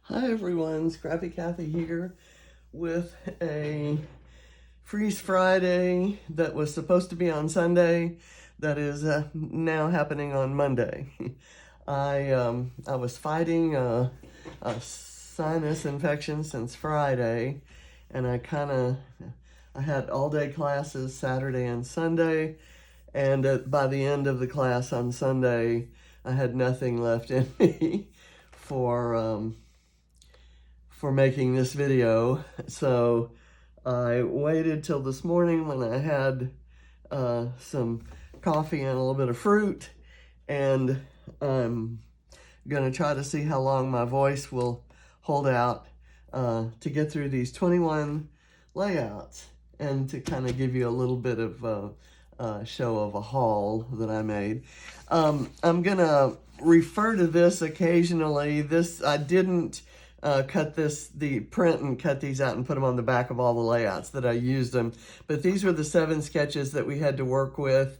Hi everyone, Scrappy Kathy here with a Freeze Friday that was supposed to be on Sunday that is now happening on Monday. I was fighting a sinus infection since Friday, and I had all day classes Saturday and Sunday, and by the end of the class on Sunday I had nothing left in me for for making this video. So I waited till this morning when I had some coffee and a little bit of fruit, and I'm gonna try to see how long my voice will hold out to get through these 21 layouts and to kind of give you a little bit of show of a haul that I made. I'm gonna refer to this occasionally. I didn't cut the print and cut these out and put them on the back of all the layouts that I used them. But these were the 7 sketches that we had to work with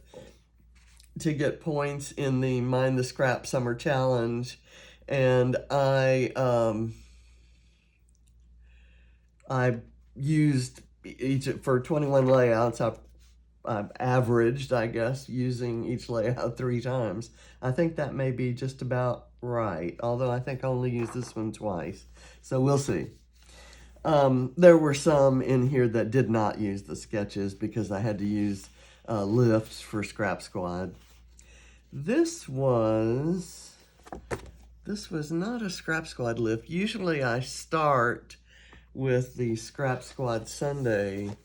to get points in the Mind the Scrap Summer Challenge. And I used each for 21 layouts. I've averaged, I guess, using each layout 3 times. I think that may be just about right, although I think I only used this one twice. So we'll see. There were some in here that did not use the sketches because I had to use lifts for Scrap Squad. This was not a Scrap Squad lift. Usually I start with the Scrap Squad Sunday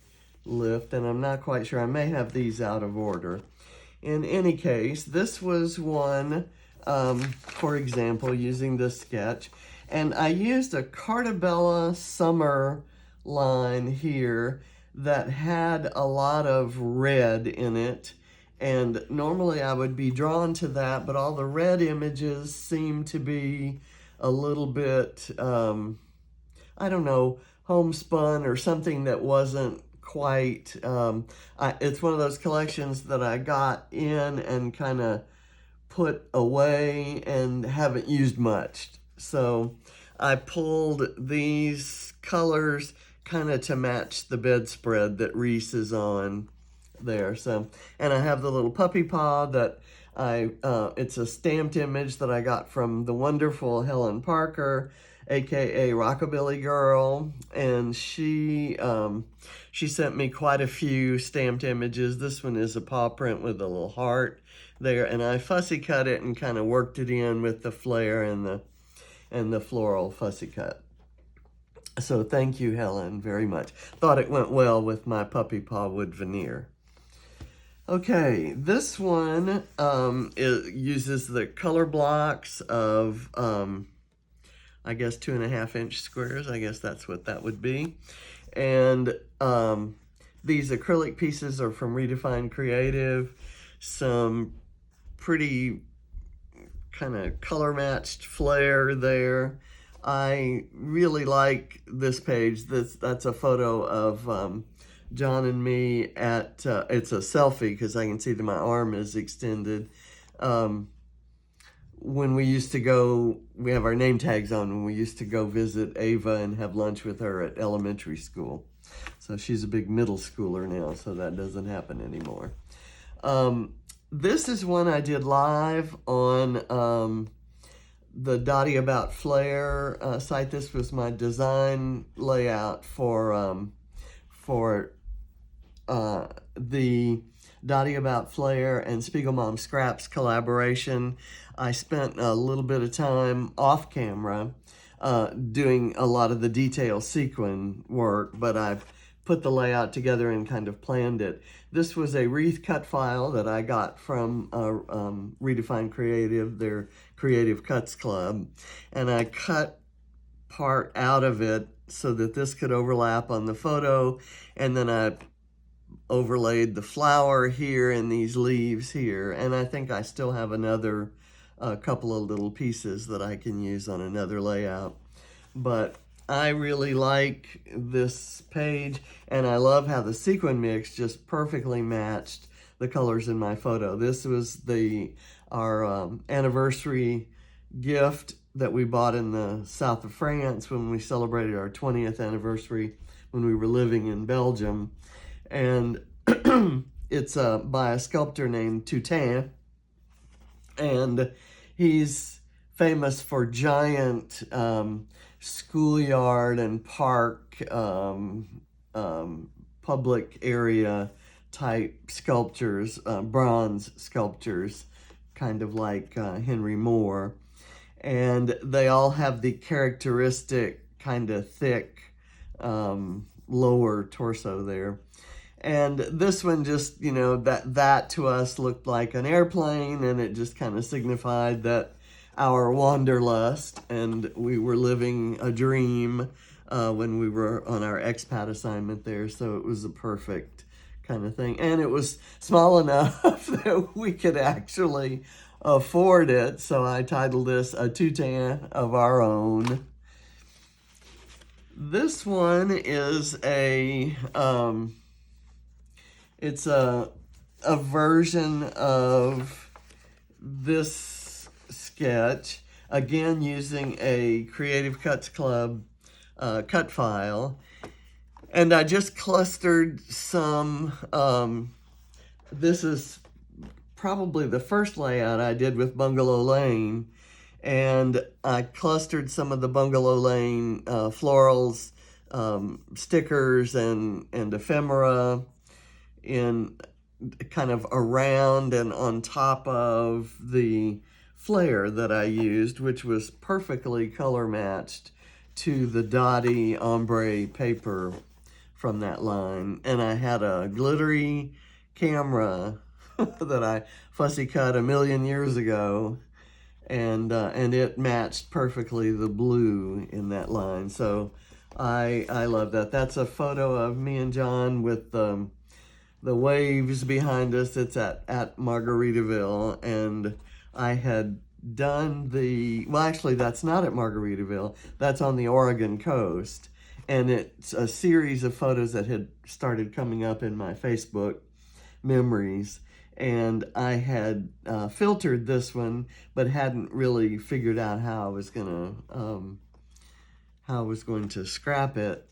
lift, and I'm not quite sure. I may have these out of order. In any case, this was one, for example, using this sketch, and I used a Cartabella Summer line here that had a lot of red in it, and normally I would be drawn to that, but all the red images seem to be a little bit, I don't know, homespun or something that wasn't quite, it's one of those collections that I got in and kind of put away and haven't used much. So I pulled these colors kind of to match the bedspread that Reese is on there. So, and I have the little puppy paw that it's a stamped image that I got from the wonderful Helen Parker, aka Rockabilly Girl, and she sent me quite a few stamped images. This one is a paw print with a little heart there, and I fussy cut it and kind of worked it in with the flare and the floral fussy cut. So thank you, Helen, very much. Thought it went well with my puppy paw wood veneer. Okay, this one uses the color blocks of I guess 2.5-inch squares. I guess that's what that would be. And these acrylic pieces are from Redefine Creative. Some pretty kind of color matched flair there. I really like this page. That's a photo of John and me at, it's a selfie because I can see that my arm is extended. When we used to go, we have our name tags on, when we used to go visit Ava and have lunch with her at elementary school. So she's a big middle schooler now, so that doesn't happen anymore. This is one I did live on the Dottie About Flair site. This was my design layout for the Dottie About Flair and Spiegelmom Scraps collaboration. I spent a little bit of time off camera doing a lot of the detail sequin work, but I've put the layout together and kind of planned it. This was a wreath cut file that I got from Redefine Creative, their Creative Cuts Club, and I cut part out of it so that this could overlap on the photo, and then I overlaid the flower here and these leaves here, and I think I still have another couple of little pieces that I can use on another layout. But I really like this page, and I love how the sequin mix just perfectly matched the colors in my photo. This was our anniversary gift that we bought in the south of France when we celebrated our 20th anniversary when we were living in Belgium. And it's by a sculptor named Toutain. And he's famous for giant schoolyard and park public area type sculptures, bronze sculptures, kind of like Henry Moore. And they all have the characteristic kind of thick lower torso there. And this one just, you know, that to us looked like an airplane, and it just kind of signified that our wanderlust, and we were living a dream when we were on our expat assignment there. So it was a perfect kind of thing. And it was small enough that we could actually afford it. So I titled this A Toutain of Our Own. This one is it's a version of this sketch, again using a Creative Cuts Club cut file. And I just clustered some, this is probably the first layout I did with Bungalow Lane. And I clustered some of the Bungalow Lane florals, stickers, and ephemera in kind of around and on top of the flare that I used, which was perfectly color matched to the dotty ombre paper from that line. And I had a glittery camera that I fussy cut a million years ago, and it matched perfectly the blue in that line. So I love that. That's a photo of me and John with the waves behind us. It's at Margaritaville, and I had done well, actually that's not at Margaritaville, that's on the Oregon coast, and it's a series of photos that had started coming up in my Facebook memories, and I had filtered this one, but hadn't really figured out how I was going to scrap it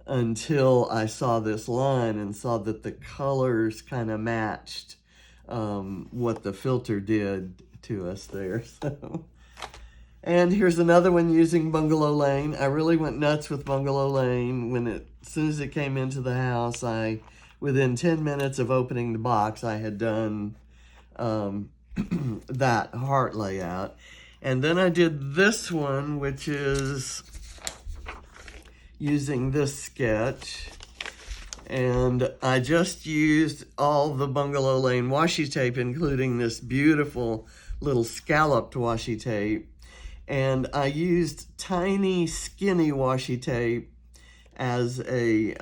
until I saw this line and saw that the colors kind of matched what the filter did to us there. So, and here's another one using Bungalow Lane. I really went nuts with Bungalow Lane as soon as it came into the house. Within 10 minutes of opening the box, I had done that heart layout. And then I did this one, which is using this sketch, and I just used all the Bungalow Lane washi tape, including this beautiful little scalloped washi tape, and I used tiny skinny washi tape as a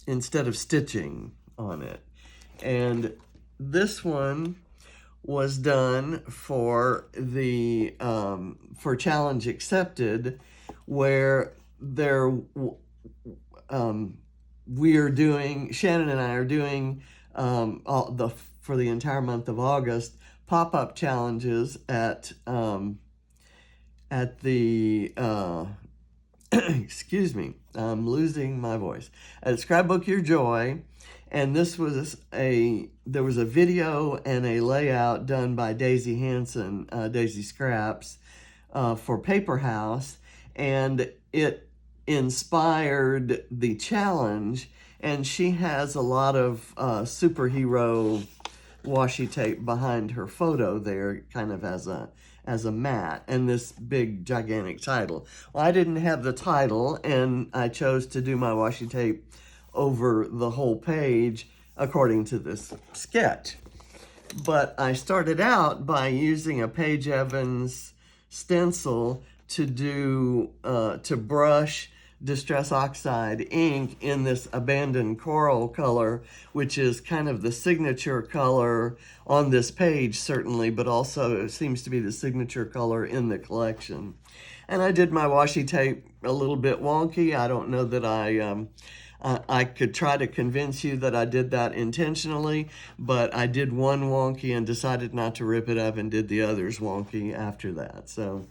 instead of stitching on it. And this one was done for the for Challenge Accepted, where Shannon and I are doing for the entire month of August, pop-up challenges at the excuse me, I'm losing my voice, at Scrapbook Your Joy. And there was a video and a layout done by Daisy Hanson, Daisy Scraps, for Paper House, and it inspired the challenge. And she has a lot of superhero washi tape behind her photo there, kind of as a mat, and this big gigantic title. Well, I didn't have the title, and I chose to do my washi tape over the whole page according to this sketch. But I started out by using a Paige Evans stencil to brush Distress Oxide ink in this Abandoned Coral color, which is kind of the signature color on this page, certainly, but also it seems to be the signature color in the collection. And I did my washi tape a little bit wonky. I don't know that I I could try to convince you that I did that intentionally, but I did one wonky and decided not to rip it up and did the others wonky after that. So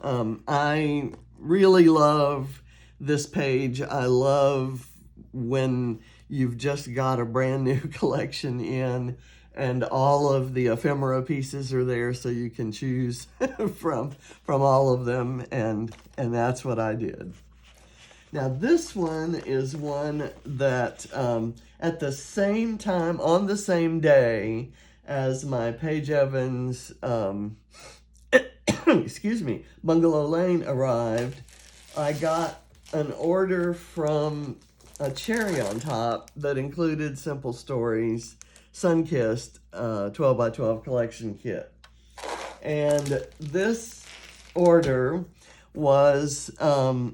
I really love this page. I love when you've just got a brand new collection in and all of the ephemera pieces are there, so you can choose from all of them, and that's what I did. Now this one is one that at the same time, on the same day as my Paige Evans excuse me, Bungalow Lane arrived, I got an order from a Cherry on Top that included Simple Stories Sunkissed 12 by 12 collection kit. And this order was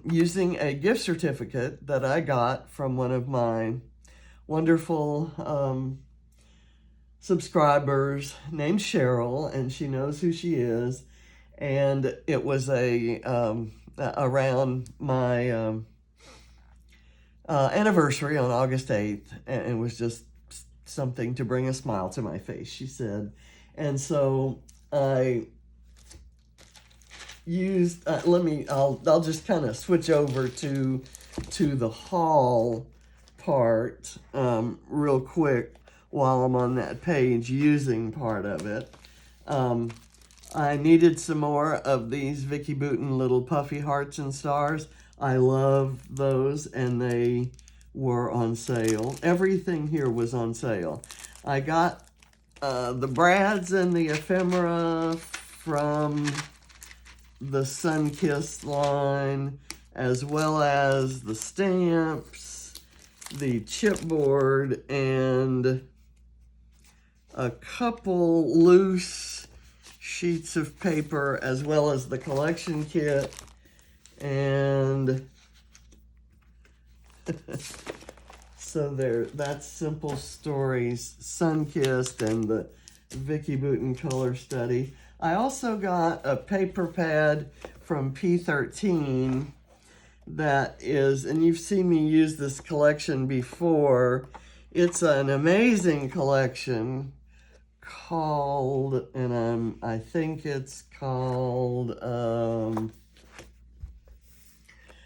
using a gift certificate that I got from one of my wonderful subscribers named Cheryl, and she knows who she is. And it was around my anniversary on August 8th, and it was just something to bring a smile to my face, she said. And so I used, I'll just kind of switch over to the haul part real quick while I'm on that page using part of it. I needed some more of these Vicki Boutin little puffy hearts and stars. I love those, and they were on sale. Everything here was on sale. I got the brads and the ephemera from the Sunkissed line, as well as the stamps, the chipboard, and a couple loose sheets of paper, as well as the collection kit. And so there, that's Simple Stories Sunkissed and the Vicki Boutin color study. I also got a paper pad from P13 that is, and you've seen me use this collection before. It's an amazing collection called, and I think it's called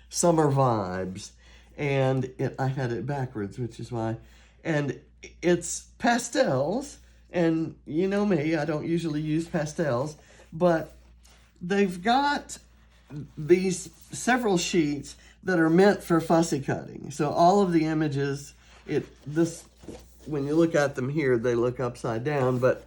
Summer Vibes. And I had it backwards, which is why. And it's pastels, and you know me, I don't usually use pastels, but they've got these several sheets that are meant for fussy cutting. So all of the images, when you look at them here, they look upside down, but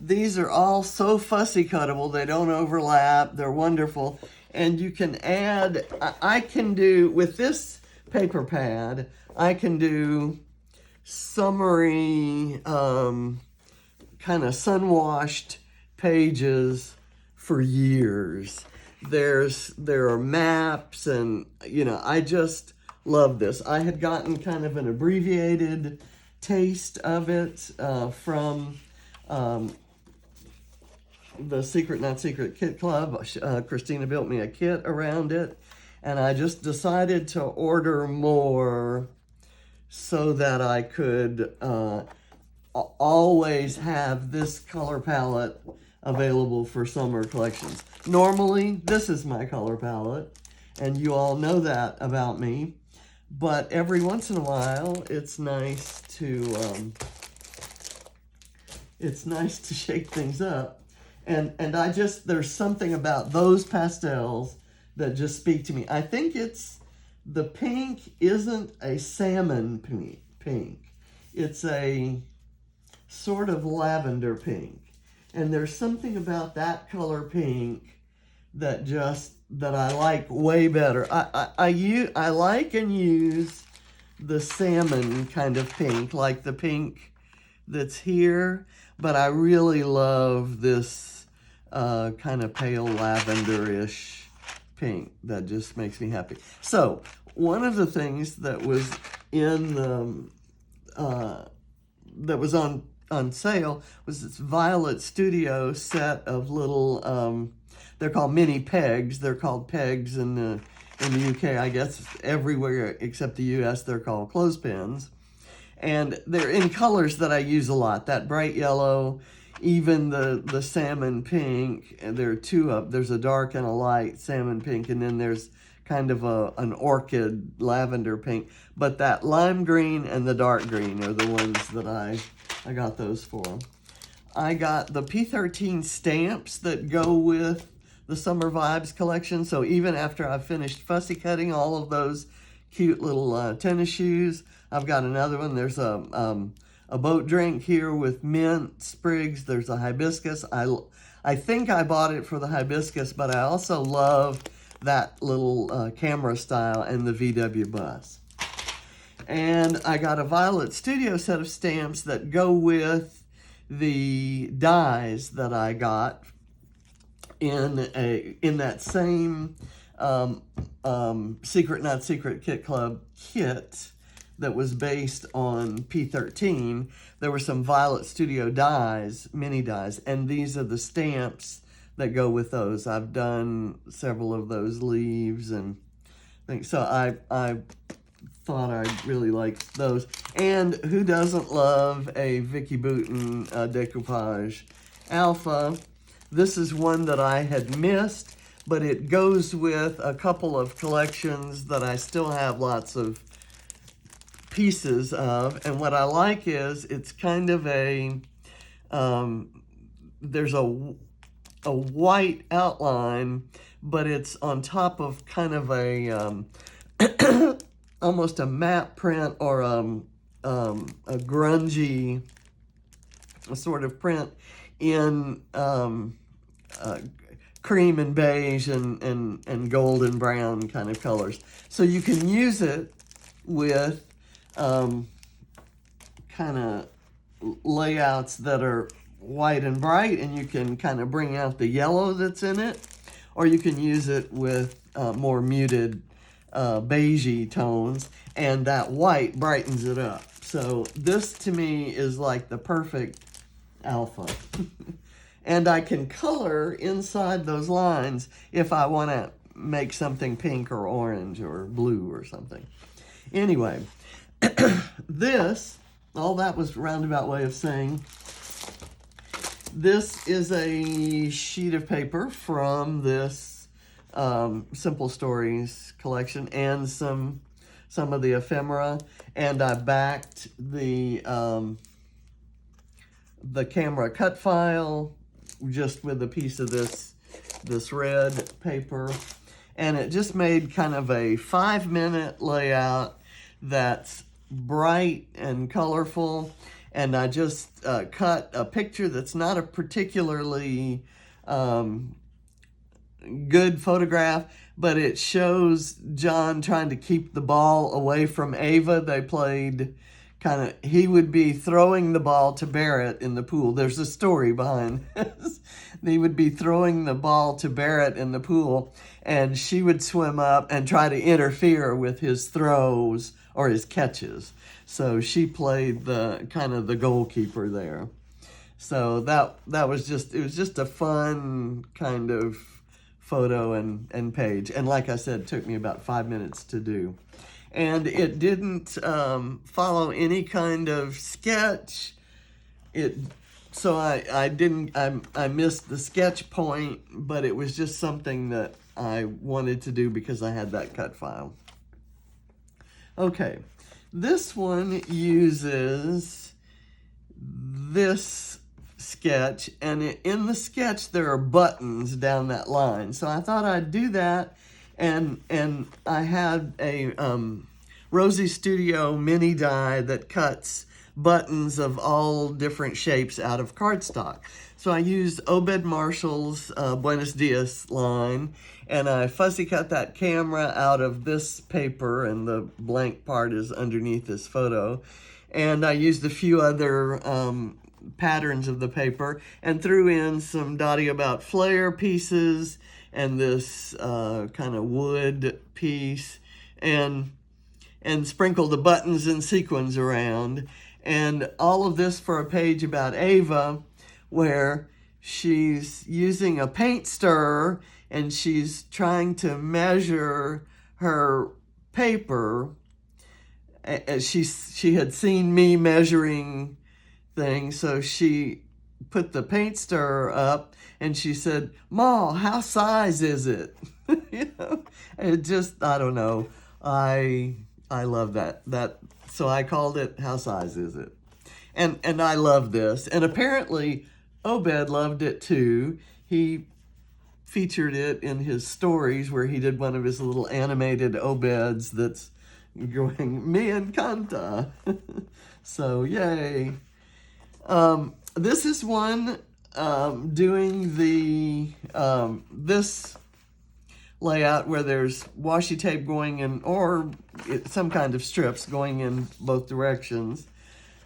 these are all so fussy cuttable. They don't overlap. They're wonderful. And you can add, I can do, with this paper pad, I can do summery, kind of sun-washed pages for years. There are maps, and, you know, I just love this. I had gotten kind of an abbreviated taste of it from the Secret Not Secret Kit Club. Christina built me a kit around it, and I just decided to order more so that I could always have this color palette available for summer collections. Normally, this is my color palette, and you all know that about me. But every once in a while, it's nice to shake things up, and there's something about those pastels that just speak to me. I think the pink isn't a salmon pink. It's a sort of lavender pink, and there's something about that color pink that I like way better. I like and use the salmon kind of pink, like the pink that's here, but I really love this kind of pale lavender-ish pink that just makes me happy. So one of the things that was in the that was on sale was this Violet Studio set of little they're called mini pegs. They're called pegs in In the UK, I guess everywhere except the US, they're called clothespins. And they're in colors that I use a lot. That bright yellow, even the salmon pink. And there are two of, there's a dark and a light salmon pink, and then there's kind of an orchid lavender pink. But that lime green and the dark green are the ones that I got those for. I got the P13 stamps that go with the Summer Vibes collection. So even after I've finished fussy cutting all of those cute little tennis shoes, I've got another one. There's a boat drink here with mint sprigs. There's a hibiscus. I think I bought it for the hibiscus, but I also love that little camera style and the VW bus. And I got a Violet Studio set of stamps that go with the dies that I got in that same Secret Not Secret Kit Club kit that was based on P13. There were some Violet Studio dies, mini dies, and these are the stamps that go with those. I've done several of those leaves and things, so I thought I really liked those. And who doesn't love a Vicki Boutin decoupage alpha? This is one that I had missed, but it goes with a couple of collections that I still have lots of pieces of. And what I like is it's kind of a, there's a white outline, but it's on top of kind of a, almost a matte print or a grungy sort of print in cream and beige and golden brown kind of colors. So you can use it with kind of layouts that are white and bright, and you can kind of bring out the yellow that's in it, or you can use it with more muted beigey tones, and that white brightens it up. So this to me is like the perfect alpha. And I can color inside those lines if I want to make something pink or orange or blue or something. Anyway, this, all that was a roundabout way of saying, this is a sheet of paper from this Simple Stories collection and some of the ephemera, and I backed the camera cut file just with a piece of this red paper, and it just made kind of a 5-minute layout that's bright and colorful. And I just cut a picture that's not a particularly good photograph, but it shows John trying to keep the ball away from Ava. They played kind of, he would be throwing the ball to Barrett in the pool. There's a story behind this. He would be throwing the ball to Barrett in the pool, and she would swim up and try to interfere with his throws or his catches. So she played the kind of the goalkeeper there. So that was just, it was just a fun kind of photo and page. And like I said, it took me about 5 minutes to do. And it didn't follow any kind of sketch. So I missed the sketch point, but it was just something that I wanted to do because I had that cut file. Okay, this one uses this sketch, and in the sketch there are buttons down that line. So I thought I'd do that, and I had a Rosie Studio mini die that cuts buttons of all different shapes out of cardstock. So I used Obed Marshall's Buenos Dias line, and I fussy cut that camera out of this paper, and the blank part is underneath this photo. And I used a few other patterns of the paper and threw in some Dottie About Flair pieces and this kind of wood piece, and sprinkled the buttons and sequins around. And all of this for a page about Ava, where she's using a paint stirrer and she's trying to measure her paper, she had seen me measuring things, so she put the paint stirrer up and she said, "Ma, how size is it?" You know, it just, I don't know. I love that. So I called it "How size is it?" And I love this. And apparently Obed loved it too. He featured it in his stories where he did one of his little animated Obeds that's going, "Me and Kanta." So yay. This is one doing the this layout where there's washi tape going in, or some kind of strips going in both directions.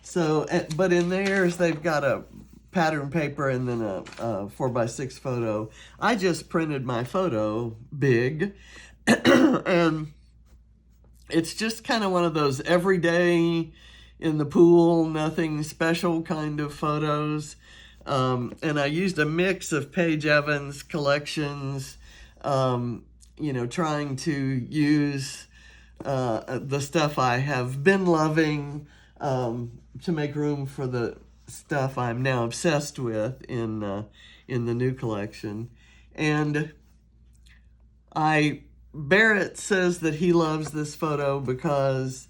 So, but in theirs they've got a pattern paper and then a 4x6 photo. I just printed my photo big, and it's just kind of one of those everyday in the pool, nothing special kind of photos. And I used a mix of Paige Evans collections, you know, trying to use the stuff I have been loving to make room for the stuff I'm now obsessed with in the new collection. And Barrett says that he loves this photo because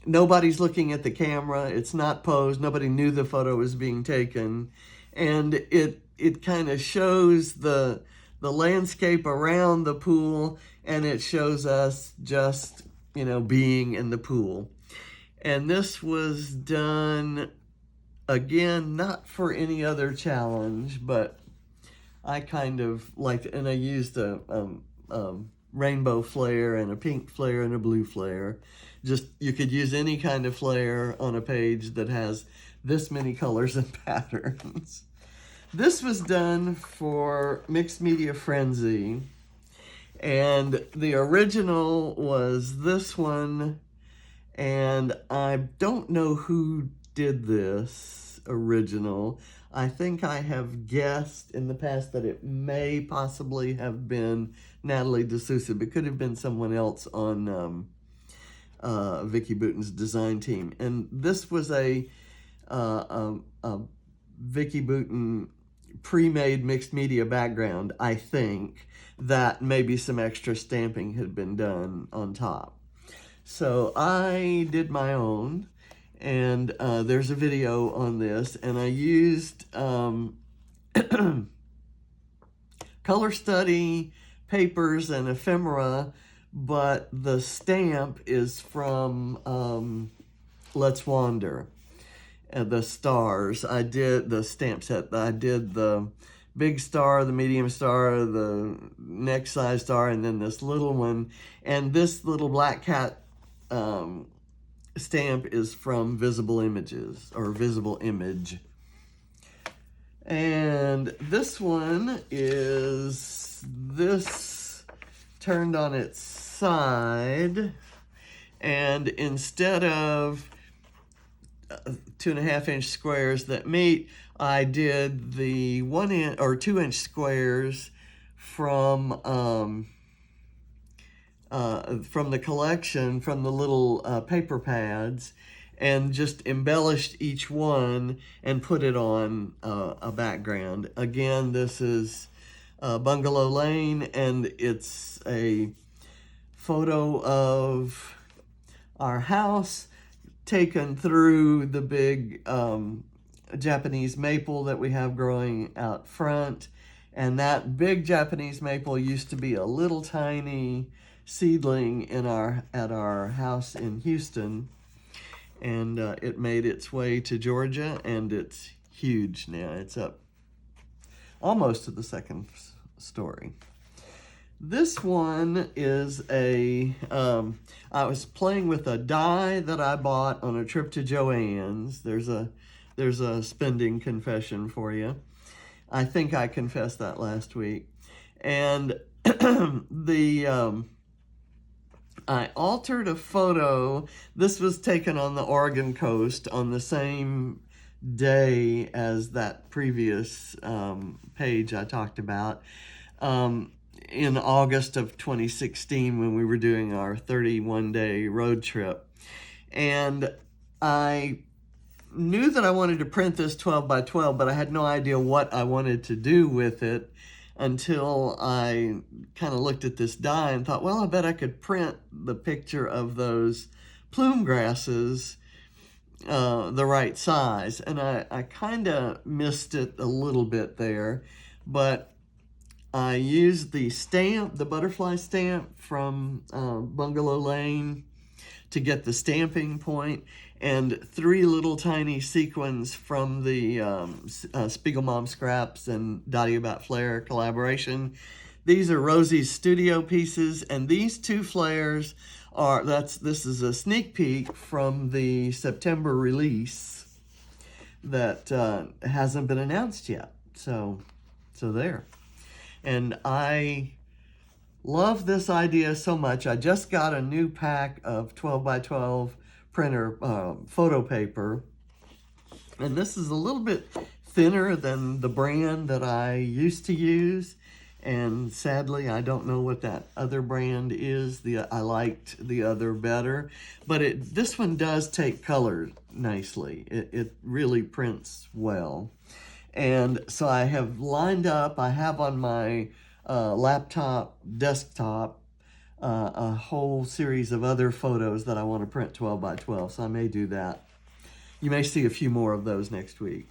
nobody's looking at the camera. It's not posed. Nobody knew the photo was being taken. And it kind of shows the landscape around the pool, and it shows us just, you know, being in the pool. And this was done, again, not for any other challenge, but I kind of liked it. And I used a rainbow flare and a pink flare and a blue flare. Just, you could use any kind of flare on a page that has this many colors and patterns. This was done for Mixed Media Frenzy, and the original was this one, and I don't know who did this original. I think I have guessed in the past that it may possibly have been Natalie D'Souza, but could have been someone else on Vicki Boutin's design team. And this was a Vicki Boutin pre-made mixed media background, I think, that maybe some extra stamping had been done on top. So I did my own, and there's a video on this, and I used color study papers and ephemera, but the stamp is from Let's Wander. The stars, I did the stamp set. I did the big star, the medium star, the next size star, and then this little one. And this little black cat stamp is from Visible Images, or Visible Image. And this one is this turned on its side, and instead of 2.5-inch squares that meet, I did the 1-inch or 2-inch squares from the collection, from the little paper pads, and just embellished each one and put it on a background. Again, this is Bungalow Lane, and it's a photo of our house taken through the big Japanese maple that we have growing out front. And that big Japanese maple used to be a little tiny seedling at our house in Houston, and it made its way to Georgia, and it's huge now. It's up almost to the second story. This one is I was playing with a die that I bought on a trip to Joann's. There's a spending confession for you. I think I confessed that last week. And I altered a photo. This was taken on the Oregon coast on the same day as that previous page I talked about. in August of 2016 when we were doing our 31-day road trip. And I knew that I wanted to print this 12 by 12, but I had no idea what I wanted to do with it until I kind of looked at this die and thought, well, I bet I could print the picture of those plume grasses the right size. And I kind of missed it a little bit there, but I used the stamp, the butterfly stamp from Bungalow Lane to get the stamping point, and 3 little tiny sequins from the Spiegelmom Scraps and Dottie About Flair collaboration. These are Rosie's studio pieces, and these 2 flares are, this is a sneak peek from the September release that hasn't been announced yet. So there. And I love this idea so much. I just got a new pack of 12 by 12 printer photo paper, and this is a little bit thinner than the brand that I used to use, and sadly I don't know what that other brand is. I liked the other better, but this one does take color nicely. It really prints well. And so I have lined up, I have on my laptop, desktop, a whole series of other photos that I want to print 12 by 12, so I may do that. You may see a few more of those next week.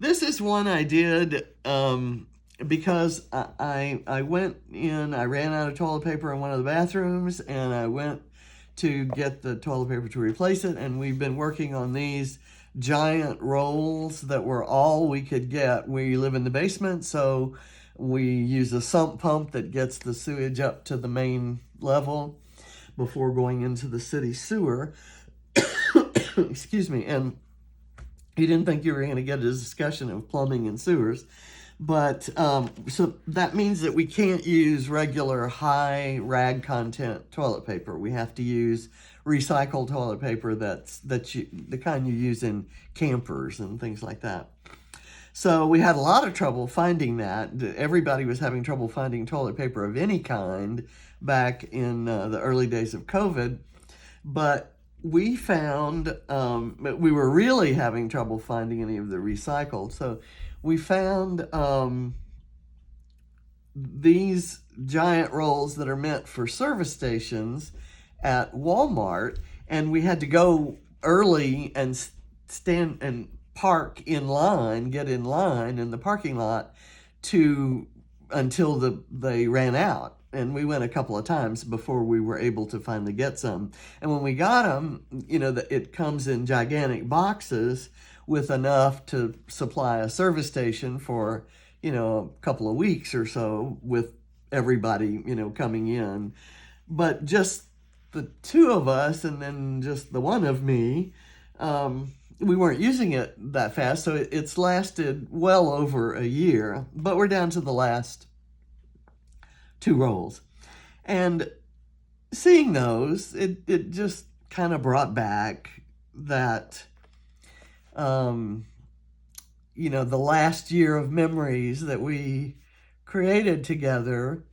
This is one I did because I went in, I ran out of toilet paper in one of the bathrooms, and I went to get the toilet paper to replace it, and we've been working on these giant rolls that were all we could get. We live in the basement, so we use a sump pump that gets the sewage up to the main level before going into the city sewer. Excuse me. And you didn't think you were going to get a discussion of plumbing and sewers. But so that means that we can't use regular high rag content toilet paper. We have to use recycled toilet paper the kind you use in campers and things like that. So we had a lot of trouble finding that. Everybody was having trouble finding toilet paper of any kind back in the early days of COVID. But we found, we were really having trouble finding any of the recycled. So we found these giant rolls that are meant for service stations at Walmart, and we had to go early and stand and park in line, get in line in the parking lot until they ran out. And we went a couple of times before we were able to finally get some. And when we got them, it comes in gigantic boxes with enough to supply a service station for, a couple of weeks or so with everybody, coming in. But just the 2 of us and then just the 1 of me, we weren't using it that fast, so it's lasted well over a year, but we're down to the last 2 rolls. And seeing those, it just kind of brought back that, the last year of memories that we created together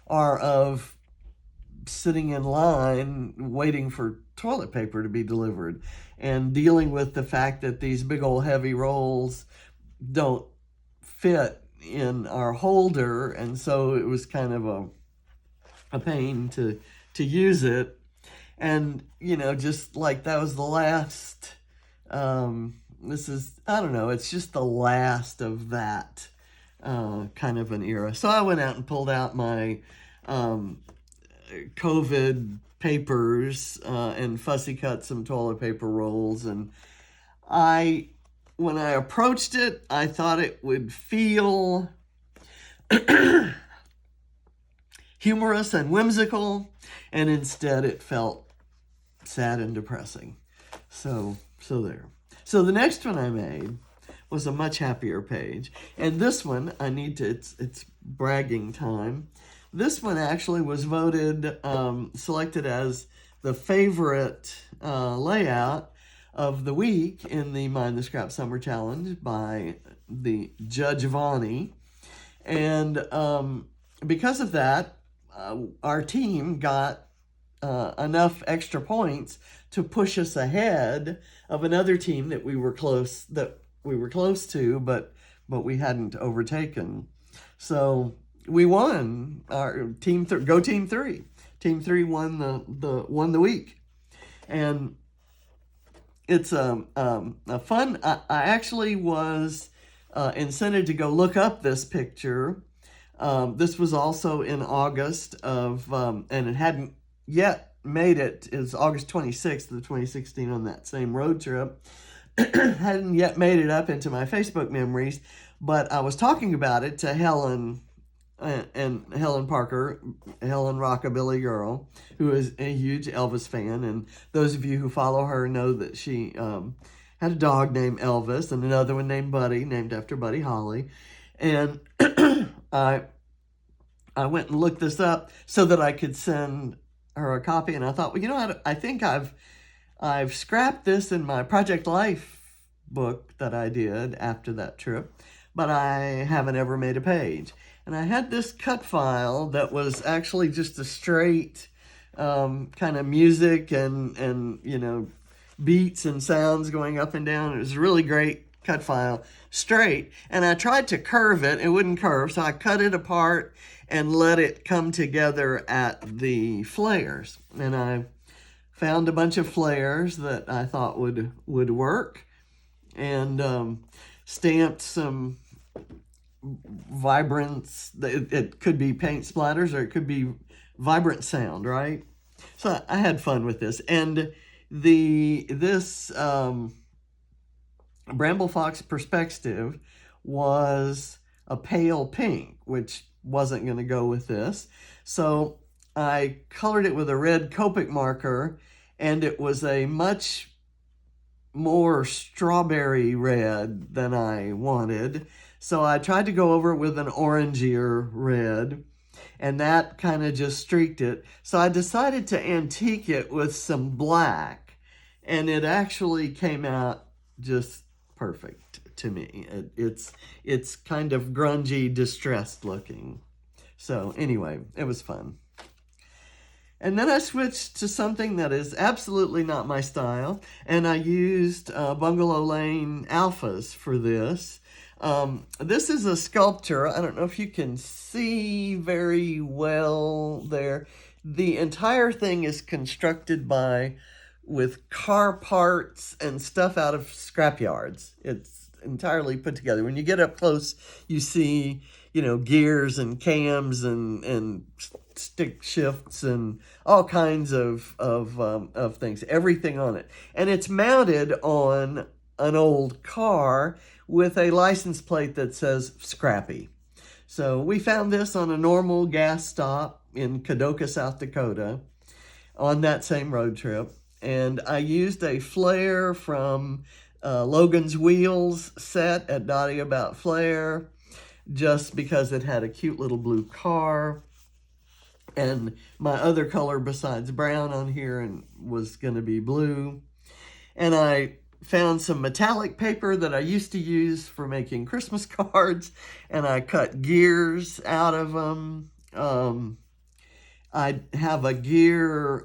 are of sitting in line waiting for toilet paper to be delivered and dealing with the fact that these big old heavy rolls don't fit in our holder, and so it was kind of a pain to use it. And just like that was the last it's just the last of that kind of an era. So I went out and pulled out my COVID papers and fussy cut some toilet paper rolls, and when I approached it, I thought it would feel humorous and whimsical, and instead it felt sad and depressing. So there. So the next one I made was a much happier page, and this one it's bragging time. This one actually was voted, selected as the favorite layout of the week in the Mind the Scrap Summer Challenge by the Judge Vonnie. And because of that, our team got enough extra points to push us ahead of another team that we were close to, but we hadn't overtaken. So we won. Our team go team three. Team three won the week, and it's a fun. I actually was incented to go look up this picture. This was also in August of, and it hadn't yet made it. It was August 26th of 2016 on that same road trip. Hadn't yet made it up into my Facebook memories, but I was talking about it to Helen and Helen Parker, Helen Rockabilly Girl, who is a huge Elvis fan. And those of you who follow her know that she had a dog named Elvis and another one named Buddy, named after Buddy Holly. And I went and looked this up so that I could send her a copy. And I thought, well, you know, I think I've scrapped this in my Project Life book that I did after that trip, but I haven't ever made a page. And I had this cut file that was actually just a straight kind of music and you know, beats and sounds going up and down. It was a really great cut file, straight. And I tried to curve it. It wouldn't curve, so I cut it apart and let it come together at the flares. And I found a bunch of flares that I thought would work, and stamped some vibrance. It could be paint splatters or it could be vibrant sound, right? So I had fun with this. And this Bramble Fox Perspective was a pale pink, which wasn't going to go with this. So I colored it with a red Copic marker, and it was a much more strawberry red than I wanted. So I tried to go over it with an orangier red, and that kind of just streaked it. So I decided to antique it with some black, and it actually came out just perfect to me. It's kind of grungy, distressed looking. So anyway, it was fun. And then I switched to something that is absolutely not my style, and I used Bungalow Lane alphas for this. This is a sculpture. I don't know if you can see very well there. The entire thing is constructed with car parts and stuff out of scrap yards. It's entirely put together. When you get up close, you see, you know, gears and cams and stick shifts and all kinds of things, everything on it. And it's mounted on an old car with a license plate that says Scrappy. So we found this on a normal gas stop in Kadoka, South Dakota on that same road trip. And I used a flare from Logan's Wheels set at Dottie About Flare, just because it had a cute little blue car. And my other color besides brown on here and was going to be blue. And I found some metallic paper that I used to use for making Christmas cards, and I cut gears out of them. I have a gear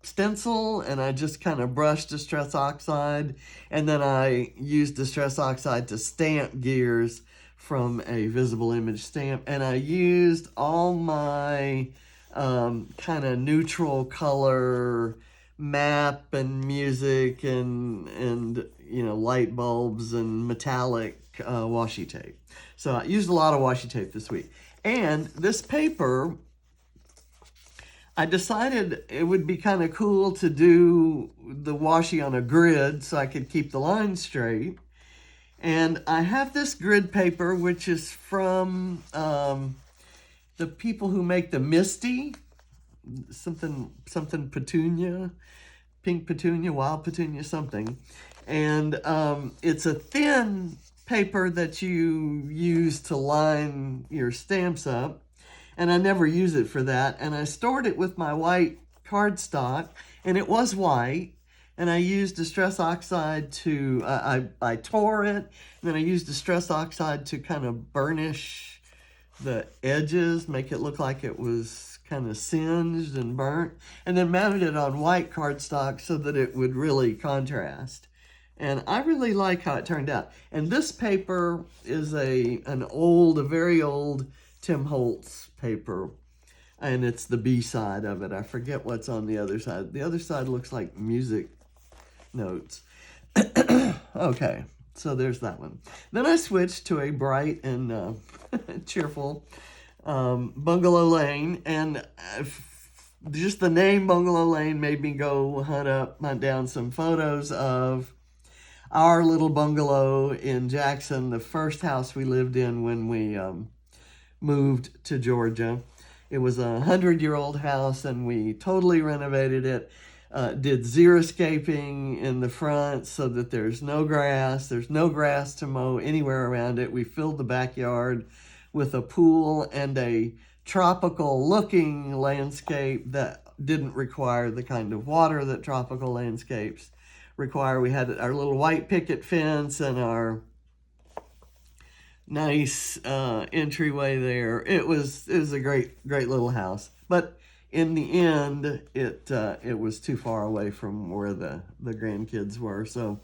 stencil, and I just kind of brushed Distress Oxide, and then I used Distress Oxide to stamp gears from a visible image stamp. And I used all my kind of neutral color map and music and you know, light bulbs and metallic washi tape. So I used a lot of washi tape this week. And this paper, I decided it would be kind of cool to do the washi on a grid so I could keep the lines straight. And I have this grid paper, which is from the people who make the Misty, something petunia, pink petunia, wild petunia, something. And it's a thin paper that you use to line your stamps up. And I never use it for that. And I stored it with my white cardstock, and it was white. And I used Distress Oxide to, I tore it, and then I used Distress Oxide to kind of burnish the edges, make it look like it was kind of singed and burnt, and then mounted it on white cardstock so that it would really contrast. And I really like how it turned out. And this paper is a very old Tim Holtz paper, and it's the B side of it. I forget what's on the other side. The other side looks like music notes. Okay, so there's that one. Then I switched to a bright and cheerful Bungalow Lane, and just the name Bungalow Lane made me go hunt down some photos of our little bungalow in Jackson, the first house we lived in when we moved to Georgia. It was a 100-year-old house, and we totally renovated it. Did xeriscaping in the front so that there's no grass. There's no grass to mow anywhere around it. We filled the backyard with a pool and a tropical-looking landscape that didn't require the kind of water that tropical landscapes require. We had our little white picket fence and our nice entryway there. It was a great little house, but in the end, it was too far away from where the grandkids were, so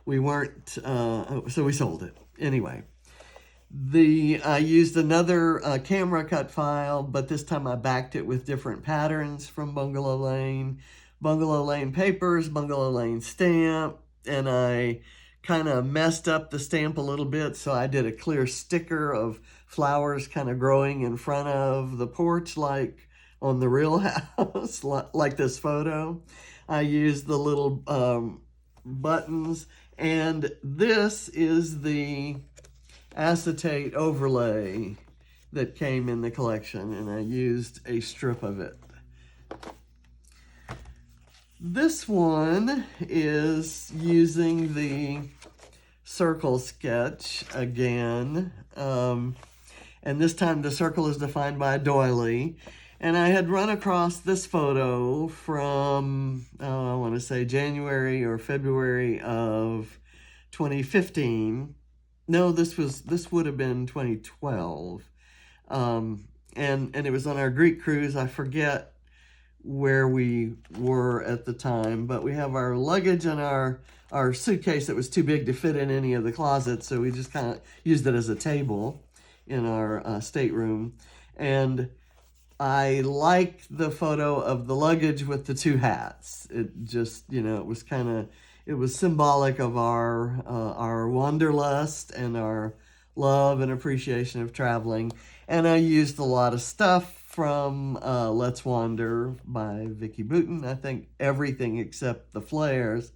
we weren't. So we sold it anyway. I used another camera cut file, but this time I backed it with different patterns from Bungalow Lane papers, Bungalow Lane stamp, and I kind of messed up the stamp a little bit, so I did a clear sticker of flowers kind of growing in front of the porch like on the real house, like this photo. I used the little buttons, and this is the acetate overlay that came in the collection, and I used a strip of it. This one is using the circle sketch again, and this time the circle is defined by a doily. And I had run across this photo from, I want to say January or February of 2015. No, this would have been 2012. And it was on our Greek cruise. I forget where we were at the time, but we have our luggage and our suitcase that was too big to fit in any of the closets, so we just kind of used it as a table in our stateroom. And I like the photo of the luggage with the two hats. It just, it was symbolic of our wanderlust and our love and appreciation of traveling. And I used a lot of stuff from Let's Wander by Vicki Boutin. I think everything except the flares.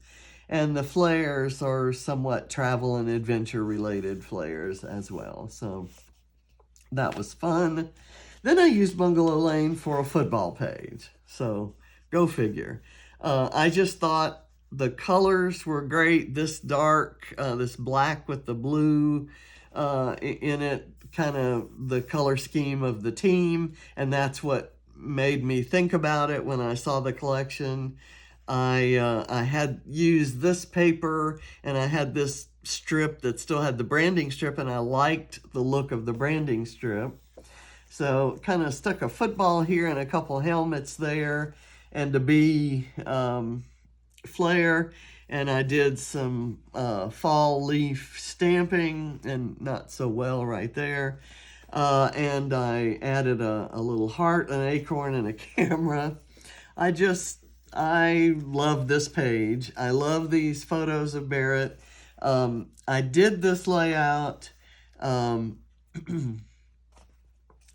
And the flares are somewhat travel and adventure related flares as well. So that was fun. Then I used Bungalow Lane for a football page. So go figure. I just thought the colors were great. This dark, this black with the blue in it, kind of the color scheme of the team. And that's what made me think about it when I saw the collection. I had used this paper, and I had this strip that still had the branding strip, and I liked the look of the branding strip. So kind of stuck a football here and a couple helmets there and a bee flare. And I did some fall leaf stamping, and not so well right there. And I added a little heart, an acorn, and a camera. I love this page. I love these photos of Barrett. I did this layout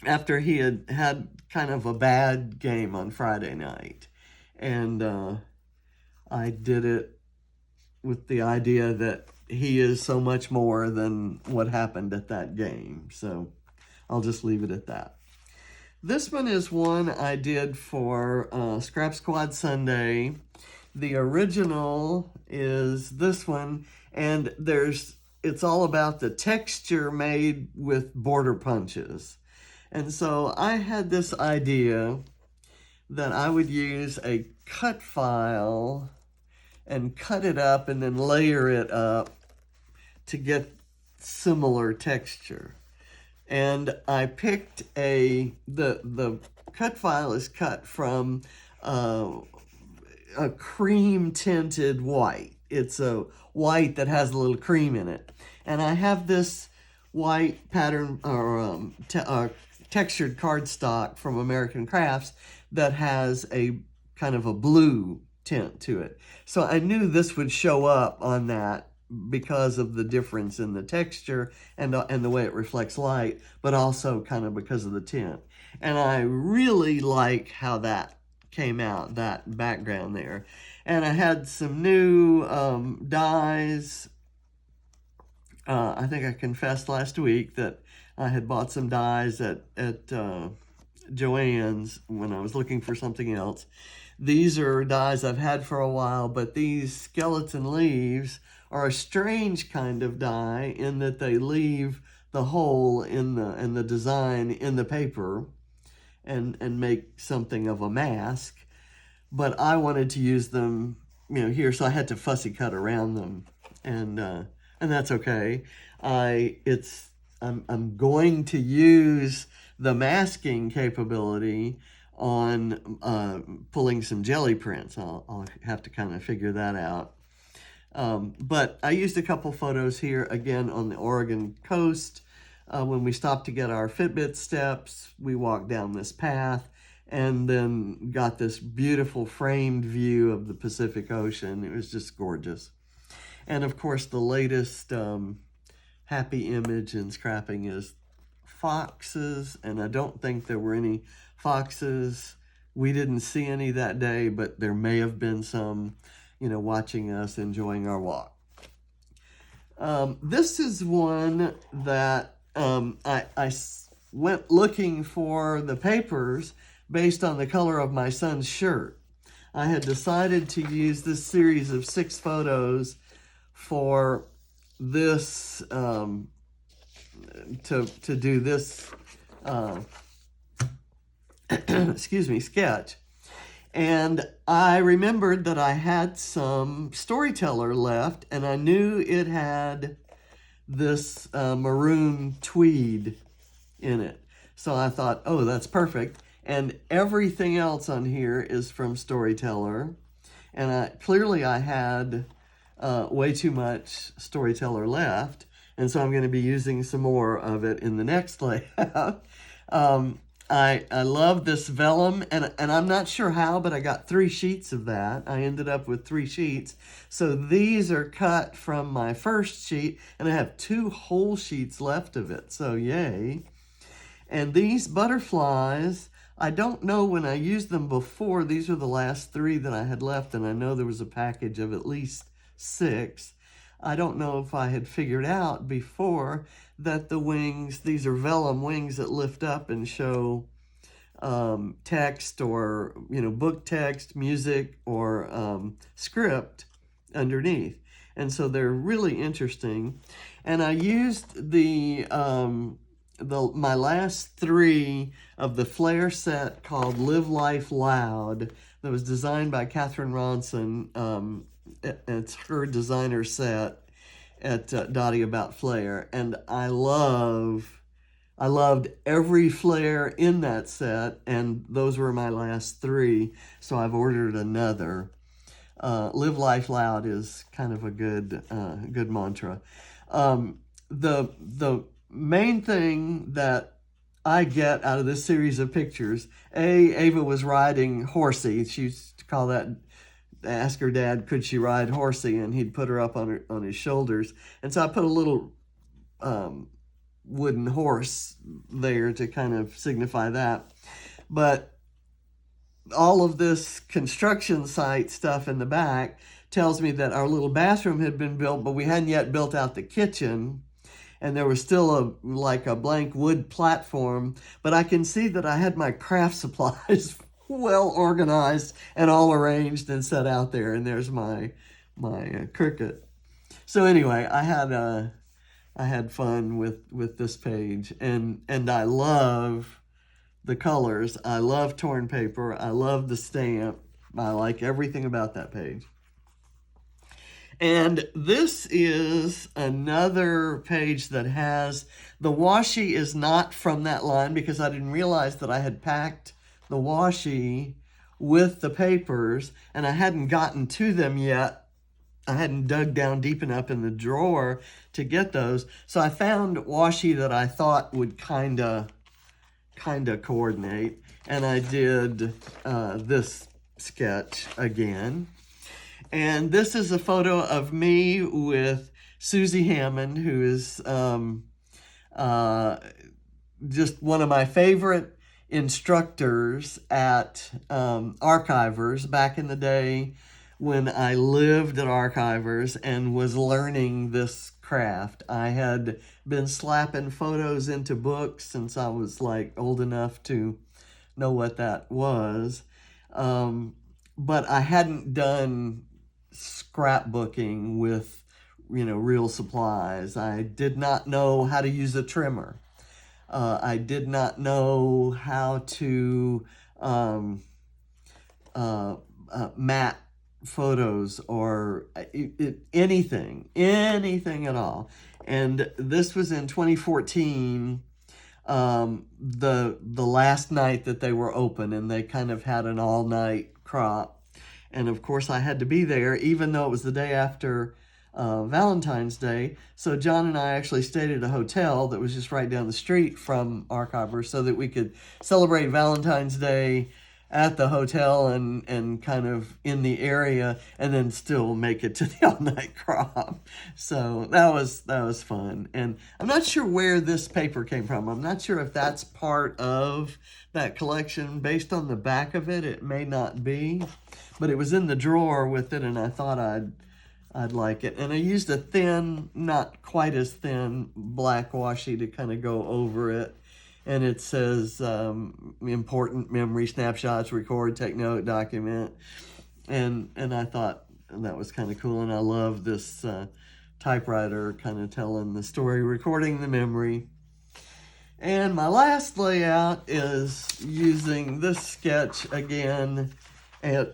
after he had kind of a bad game on Friday night. And I did it with the idea that he is so much more than what happened at that game. So I'll just leave it at that. This one is one I did for Scrap Squad Sunday. The original is this one, and it's all about the texture made with border punches. And so I had this idea that I would use a cut file and cut it up and then layer it up to get similar texture. And I picked the cut file is cut from a cream tinted white. It's a white that has a little cream in it. And I have this white pattern or textured cardstock from American Crafts that has a kind of a blue tint to it. So I knew this would show up on that because of the difference in the texture and the way it reflects light, but also kind of because of the tint. And I really like how that came out, that background there. And I had some new dies. I think I confessed last week that I had bought some dies at Joann's when I was looking for something else. These are dies I've had for a while, but these skeleton leaves are a strange kind of die in that they leave the hole in the design in the paper and make something of a mask. But I wanted to use them, here, so I had to fussy cut around them, and that's okay. I'm going to use the masking capability on pulling some jelly prints. I'll have to kind of figure that out. But I used a couple photos here again on the Oregon coast. When we stopped to get our Fitbit steps, we walked down this path and then got this beautiful framed view of the Pacific Ocean. It was just gorgeous. And of course, the latest happy image in scrapping is foxes, and I don't think there were any foxes. We didn't see any that day, but there may have been some, watching us enjoying our walk. This is one that I went looking for the papers based on the color of my son's shirt. I had decided to use this series of 6 photos for this, to do this, excuse me, sketch. And I remembered that I had some Storyteller left, and I knew it had this maroon tweed in it. So I thought, oh, that's perfect. And everything else on here is from Storyteller. And clearly I had way too much Storyteller left. And so I'm going to be using some more of it in the next layout. I love this vellum, and I'm not sure how, but I got 3 sheets of that. I ended up with 3 sheets. So these are cut from my first sheet, and I have 2 whole sheets left of it. So yay. And these butterflies, I don't know when I used them before. These are the last 3 that I had left, and I know there was a package of at least 6. I don't know if I had figured out before that the wings, these are vellum wings that lift up and show text or, book text, music, or script underneath. And so they're really interesting. And I used my last 3 of the Flair set called Live Life Loud that was designed by Catherine Ronson. It's her designer set at Dottie About Flair, and I loved every Flair in that set, and those were my last 3, so I've ordered another. Live Life Loud is kind of a good mantra. The main thing that I get out of this series of pictures, Ava was riding Horsey. She used to call that, ask her dad, could she ride Horsey, and he'd put her up on his shoulders. And so I put a little wooden horse there to kind of signify that. But all of this construction site stuff in the back tells me that our little bathroom had been built, but we hadn't yet built out the kitchen. And there was still a blank wood platform, but I can see that I had my craft supplies well organized and all arranged and set out there. And there's my Cricut. So anyway, I had fun with this page, and I love the colors. I love torn paper. I love the stamp. I like everything about that page. And this is another page that has, the washi is not from that line because I didn't realize that I had packed the washi with the papers and I hadn't gotten to them yet. I hadn't dug down deep enough in the drawer to get those. So I found washi that I thought would kind of coordinate. And I did this sketch again. And this is a photo of me with Susie Hammond, who is just one of my favorite instructors at Archivers back in the day when I lived at Archivers and was learning this craft. I had been slapping photos into books since I was like old enough to know what that was. But I hadn't done scrapbooking with, real supplies. I did not know how to use a trimmer. I did not know how to mat photos or anything at all. And this was in 2014, the last night that they were open, and they kind of had an all-night crop. And of course I had to be there, even though it was the day after Valentine's Day. So John and I actually stayed at a hotel that was just right down the street from Archivers so that we could celebrate Valentine's Day at the hotel and kind of in the area, and then still make it to the all-night crop. So that was fun. And I'm not sure where this paper came from. I'm not sure if that's part of that collection. Based on the back of it, it may not be, but it was in the drawer with it, and I thought I'd like it. And I used a thin, not quite as thin, black washi to kind of go over it. And it says important memory snapshots, record, take note, document. And I thought that was kind of cool. And I love this typewriter kind of telling the story, recording the memory. And my last layout is using this sketch again. And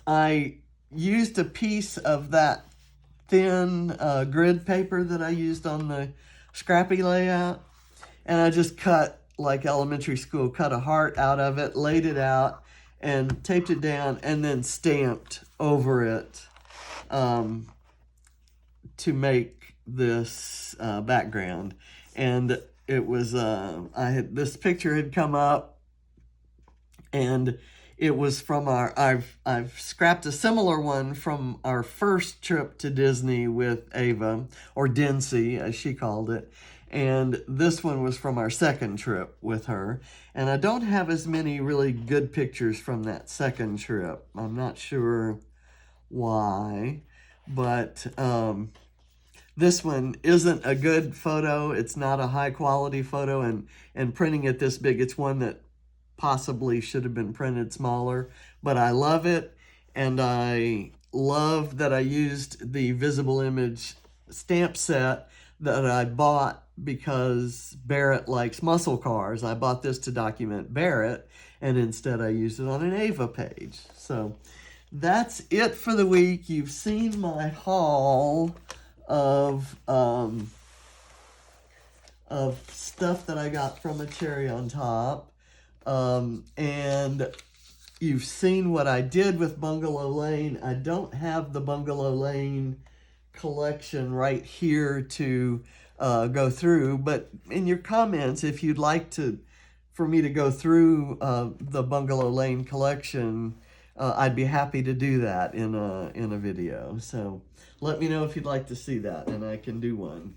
I used a piece of that thin grid paper that I used on the Scrappy layout. And I just cut, like elementary school, cut a heart out of it, laid it out, and taped it down, and then stamped over it to make this background. And it was, this picture had come up, and it was from I've scrapped a similar one from our first trip to Disney with Ava, or Dincy, as she called it. And this one was from our second trip with her. And I don't have as many really good pictures from that second trip. I'm not sure why, but this one isn't a good photo. It's not a high quality photo, and printing it this big, it's one that possibly should have been printed smaller, but I love it. And I love that I used the Visible Image stamp set that I bought because Barrett likes muscle cars. I bought this to document Barrett, and instead I used it on an Ava page. So that's it for the week. You've seen my haul of stuff that I got from a Cherry on Top. And you've seen what I did with Bungalow Lane. I don't have the Bungalow Lane collection right here to go through, but in your comments, if you'd like for me to go through the Bungalow Lane collection, I'd be happy to do that in a video. So let me know if you'd like to see that, and I can do one.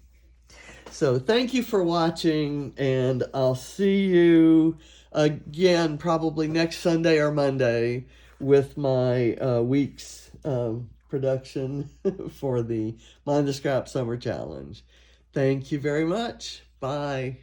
So thank you for watching, and I'll see you again probably next Sunday or Monday with my week's production for the Mind the Scrap Summer Challenge. Thank you very much. Bye.